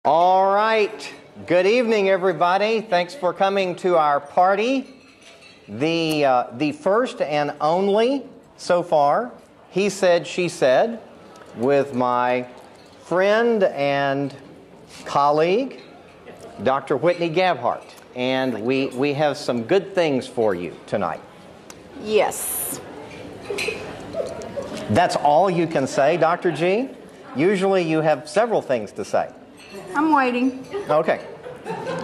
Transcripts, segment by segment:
All right. Good evening, everybody. Thanks for coming to our party. The first and only so far, He Said, She Said, with my friend and colleague, Dr. Whitney Gabhart. And we have some good things for you tonight. Yes. That's all you can say, Dr. G? Usually you have several things to say. I'm waiting. Okay.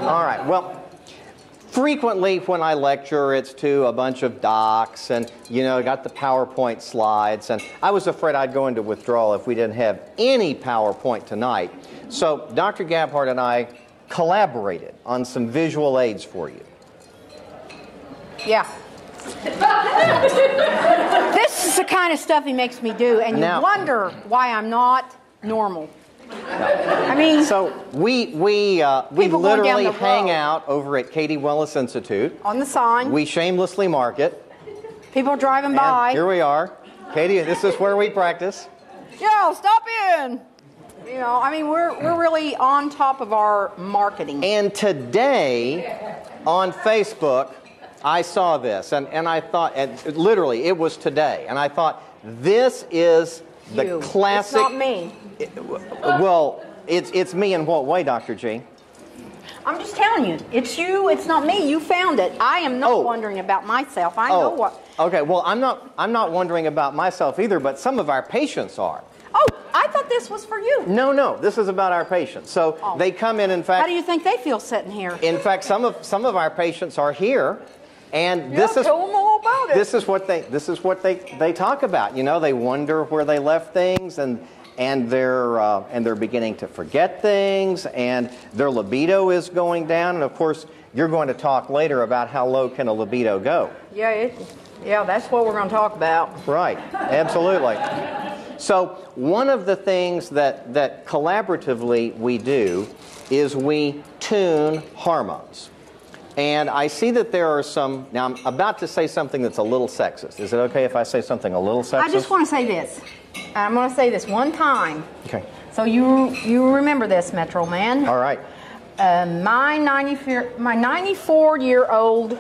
All right. Well, frequently when I lecture, it's to a bunch of docs and, got the PowerPoint slides. And I was afraid I'd go into withdrawal if we didn't have any PowerPoint tonight. So Dr. Gabhart and I collaborated on some visual aids for you. Yeah. This is the kind of stuff he makes me do, and you wonder why I'm not normal. I mean, so we literally hang out over at Cady Wellness Institute. On the sign. We shamelessly market. People driving by. Here we are. Cady, this is where we practice. Yo, stop in. We're really on top of our marketing. And today on Facebook, I saw this, and I thought, and literally, it was today, and I thought, this is the classic. It's not me. Well, it's me in what way, Dr. G? I'm just telling you, it's you. It's not me. You found it. I am not wondering about myself. I know what. Okay. Well, I'm not wondering about myself either, but some of our patients are. Oh, I thought this was for you. No. This is about our patients. So they come in. In fact, how do you think they feel sitting here? In fact, some of our patients are here. And tell them all about it. This is what they talk about. They wonder where they left things, and they're beginning to forget things, and their libido is going down. And of course, you're going to talk later about how low can a libido go. Yeah, that's what we're going to talk about. Right, absolutely. So one of the things that collaboratively we do is we tune hormones. And I see that there are some. Now, I'm about to say something that's a little sexist. Is it okay if I say something a little sexist? I just want to say this. I'm going to say this one time. Okay. So you remember this, Metro Man. All right. My 94-year-old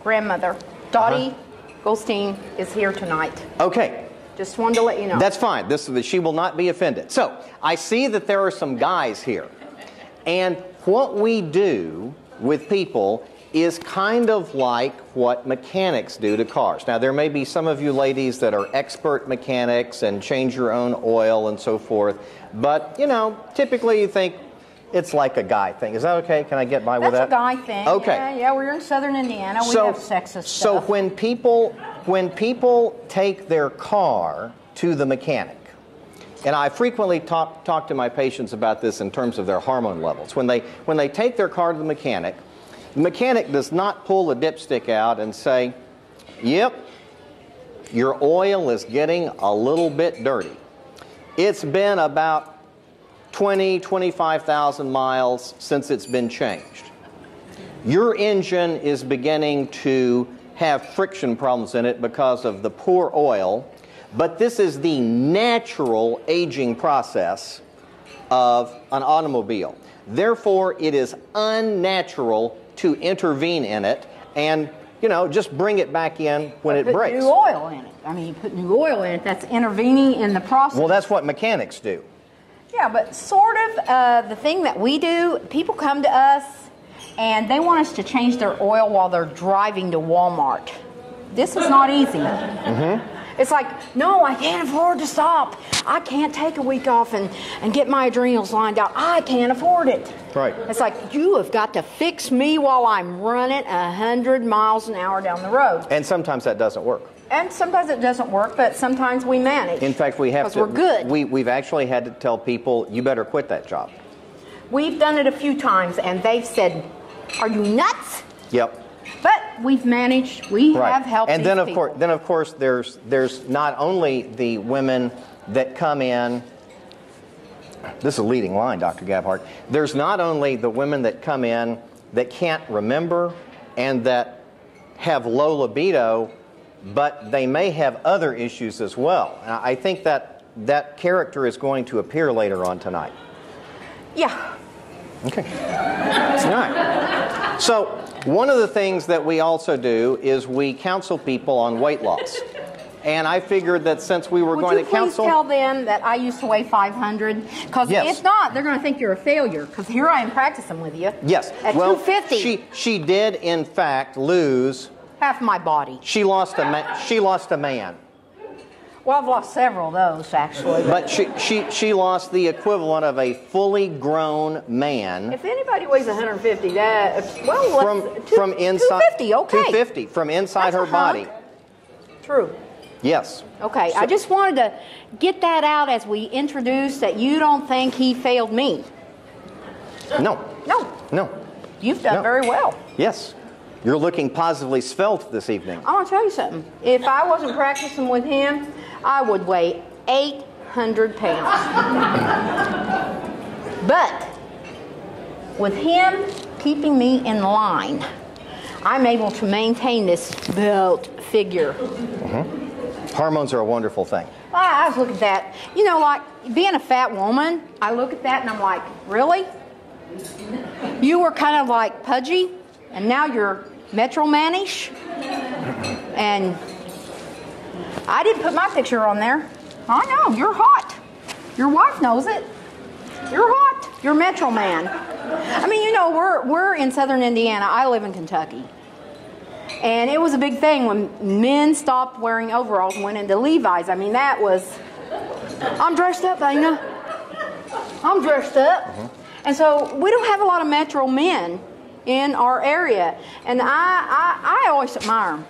grandmother, Dottie Goldstein, is here tonight. Okay. Just wanted to let you know. That's fine. She will not be offended. So I see that there are some guys here. And what we do with people is kind of like what mechanics do to cars. Now, there may be some of you ladies that are expert mechanics and change your own oil and so forth, but, typically you think it's like a guy thing. Is that okay? Can I get by with that? That's a guy thing. Okay. Yeah, we're in southern Indiana. We have sexist stuff. So when people take their car to the mechanic, and I frequently talk to my patients about this in terms of their hormone levels. When they take their car to the mechanic does not pull the dipstick out and say, yep, your oil is getting a little bit dirty. It's been about 25,000 miles since it's been changed. Your engine is beginning to have friction problems in it because of the poor oil. But this is the natural aging process of an automobile. Therefore, it is unnatural to intervene in it and, just bring it back in when it breaks. Put new oil in it. You put new oil in it. That's intervening in the process. Well, that's what mechanics do. Yeah, but sort of the thing that we do, people come to us and they want us to change their oil while they're driving to Walmart. This is not easy. Mm-hmm. It's like, no, I can't afford to stop. I can't take a week off and get my adrenals lined out. I can't afford it. Right. It's like, you have got to fix me while I'm running 100 miles an hour down the road. And sometimes that doesn't work. And sometimes it doesn't work, but sometimes we manage. In fact, we have to. Because we're good. We've actually had to tell people, you better quit that job. We've done it a few times, and they've said, are you nuts? Yep. But we've managed. We have helped. And then, of course, there's not only the women that come in. This is a leading line, Dr. Gabhart. There's not only the women that come in that can't remember and that have low libido, but they may have other issues as well. I think that character is going to appear later on tonight. Yeah. Okay. All right. So one of the things that we also do is we counsel people on weight loss. And I figured that since we were going to counsel... Would you please tell them that I used to weigh 500? Because if not, they're going to think you're a failure. Because here I am practicing with you. Yes. At 250. She did, in fact, lose... half my body. She lost a man. Well, I've lost several of those, actually. But she lost the equivalent of a fully grown man. If anybody weighs 150, from inside 250, okay. 250 from inside her body. True. Yes. Okay, so, I just wanted to get that out as we introduced that you don't think he failed me. No. No. You've done very well. Yes. You're looking positively svelte this evening. I want to tell you something. If I wasn't practicing with him, I would weigh 800 pounds. But with him keeping me in line, I'm able to maintain this svelte figure. Mm-hmm. Hormones are a wonderful thing. I look at that. You know, like being a fat woman, I look at that and I'm like, really? You were kind of like pudgy, and now you're Metro-manish? And I didn't put my picture on there. I know, you're hot. Your wife knows it. You're hot. You're Metro Man. I mean, you know, we're in southern Indiana. I live in Kentucky. And it was a big thing when men stopped wearing overalls and went into Levi's. I mean, that was, I'm dressed up, Dana. I'm dressed up. Mm-hmm. And so we don't have a lot of Metro men in our area. And I always admire them.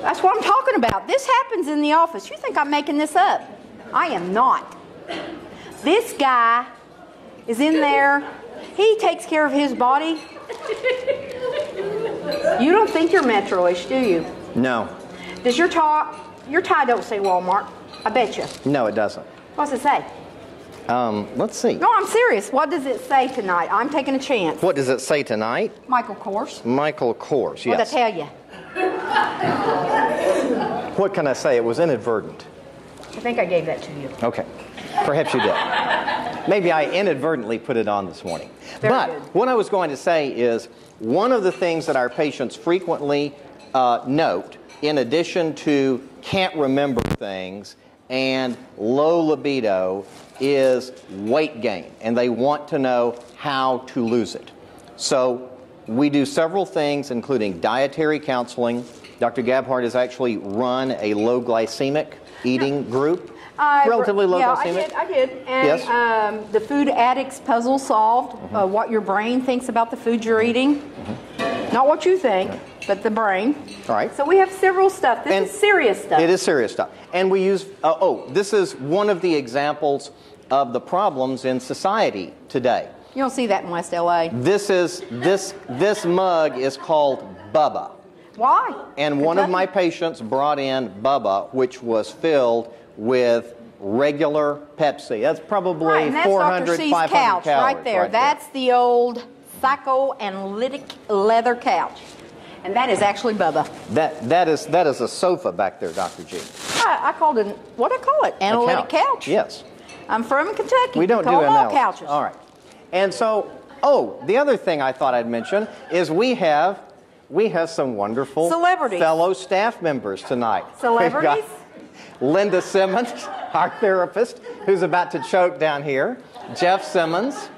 That's what I'm talking about. This happens in the office. You think I'm making this up. I am not. This guy is in there. He takes care of his body. You don't think you're Metro-ish, do you? No. Does your tie don't say Walmart? I bet you. No, it doesn't. What's it say? Let's see. No, I'm serious. What does it say tonight? I'm taking a chance. What does it say tonight? Michael Kors. Michael Kors, yes. What'd I tell you? What can I say? It was inadvertent. I think I gave that to you. Okay. Perhaps you did. Maybe I inadvertently put it on this morning. But what I was going to say is one of the things that our patients frequently note, in addition to can't remember things and low libido, is weight gain. And they want to know how to lose it. So we do several things, including dietary counseling. Dr. Gabhart has actually run a low glycemic eating group. Relatively low glycemic. I did. And yes. The food addicts puzzle solved, mm-hmm. What your brain thinks about the food you're eating. Mm-hmm. Not what you think, but the brain. All right. So we have several stuff. This is serious stuff. It is serious stuff. And we use, this is one of the examples of the problems in society today. You don't see that in West LA. This mug is called Bubba. Why? And one of my patients brought in Bubba, which was filled with regular Pepsi. That's probably 400, 500 couch calories. Right there. That's the old psychoanalytic leather couch. And that is actually Bubba. That is a sofa back there, Dr. G. I called it, what do I call it? Analytic couch. Yes. I'm from Kentucky. We don't do all couches. All right. And so, the other thing I thought I'd mention is we have some wonderful celebrities, fellow staff members tonight. Celebrities? Linda Simmons, our therapist, who's about to choke down here. Jeff Simmons,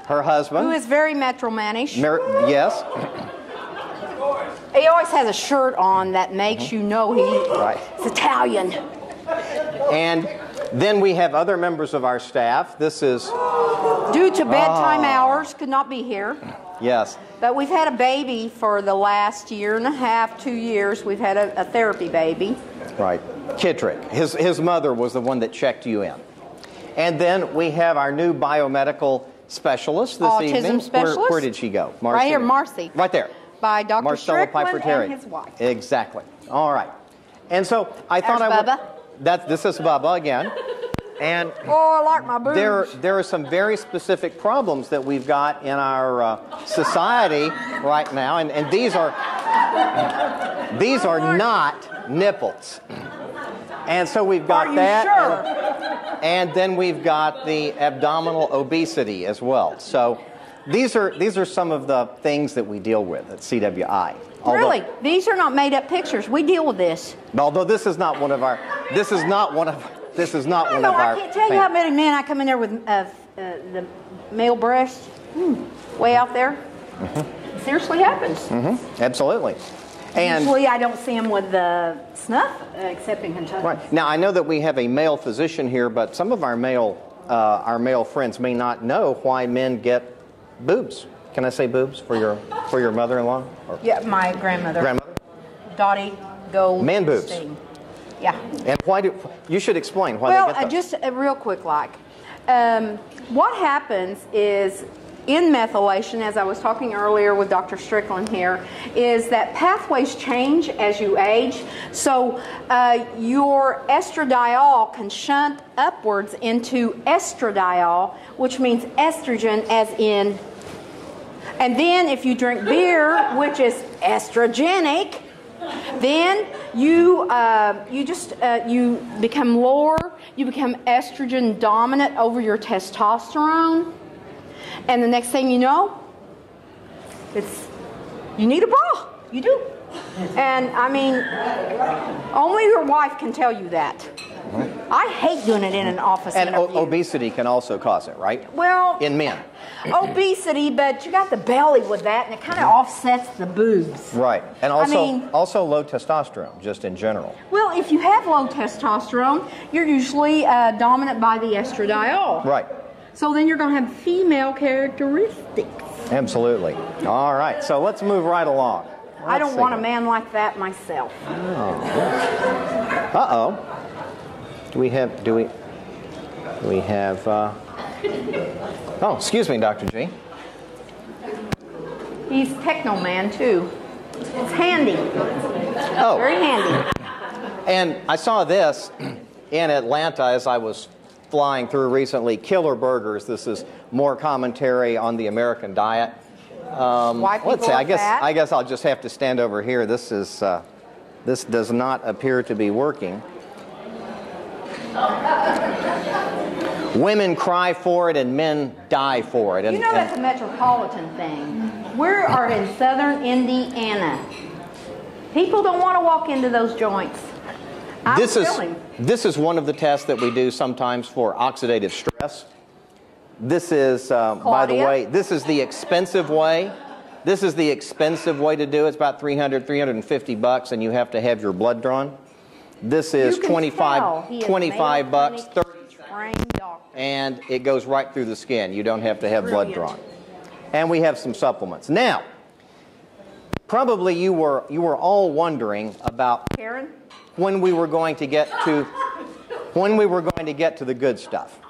her husband. Who is very Metro-manish. Yes. He always has a shirt on that makes you know he's Italian. And then we have other members of our staff. This is... Due to bedtime hours, could not be here. Yes. But we've had a baby for the last year and a half, 2 years. We've had a therapy baby. Right. Kittrick. His mother was the one that checked you in. And then we have our new biomedical specialist this evening. Autism specialist. Where did she go? Marcy. Right here, Marcy. Right there. By Dr. Marcella Strickland Piper-Terry. and his wife. Exactly. All right. And so I thought Bubba. This is Bubba again. And I like my boobs. There are some very specific problems that we've got in our society right now, and these are not nipples. And so we've got that. Sure? And then we've got the abdominal obesity as well. So these are some of the things that we deal with at CWI. Really? These are not made up pictures. We deal with this. Although this is not one of our, I can't tell you how many men I come in there with the male breast way out there. Mm-hmm. Seriously happens. Mm-hmm. Absolutely. And usually I don't see them with the snuff, except in Kentucky. Right. Now, I know that we have a male physician here, but some of our male friends may not know why men get boobs. Can I say boobs for your mother-in-law? Yeah, my grandmother. Grandmother? Dottie Gold. Man boobs. Sting. Yeah. And why you should explain why they get those. Just real quick, what happens is, in methylation, as I was talking earlier with Dr. Strickland here, is that pathways change as you age. So your estradiol can shunt upwards into estradiol, which means estrogen as in. And then if you drink beer, which is estrogenic, then you become lower. You become estrogen dominant over your testosterone. And the next thing you know, you need a bra. You do. And I mean, only your wife can tell you that. I hate doing it in an office interview. And obesity can also cause it, right? Well, in men. Obesity, but you got the belly with that, and it kind of offsets the boobs. Right. And also low testosterone, just in general. Well, if you have low testosterone, you're usually dominant by the estradiol. Right. So then you're going to have female characteristics. Absolutely. All right. So let's move right along. I don't want a man like that myself. Oh. Uh-oh. Do we have, oh, excuse me, Dr. G. He's techno man, too. It's handy. Oh. Very handy. And I saw this in Atlanta as I was flying through recently. Killer Burgers. This is more commentary on the American diet. Why people let's see. are fat? I guess I'll just have to stand over here. This does not appear to be working. Women cry for it and men die for it. You know that's a metropolitan thing. We are in southern Indiana. People don't want to walk into those joints. This is one of the tests that we do sometimes for oxidative stress. This is, by the way, this is the expensive way. This is the expensive way to do it. It's about $350, and you have to have your blood drawn. This is 25 bucks, 30 and it goes right through the skin. You don't have to have blood drawn. And we have some supplements. Now, probably you were all wondering about Karen? when we were going to get to the good stuff.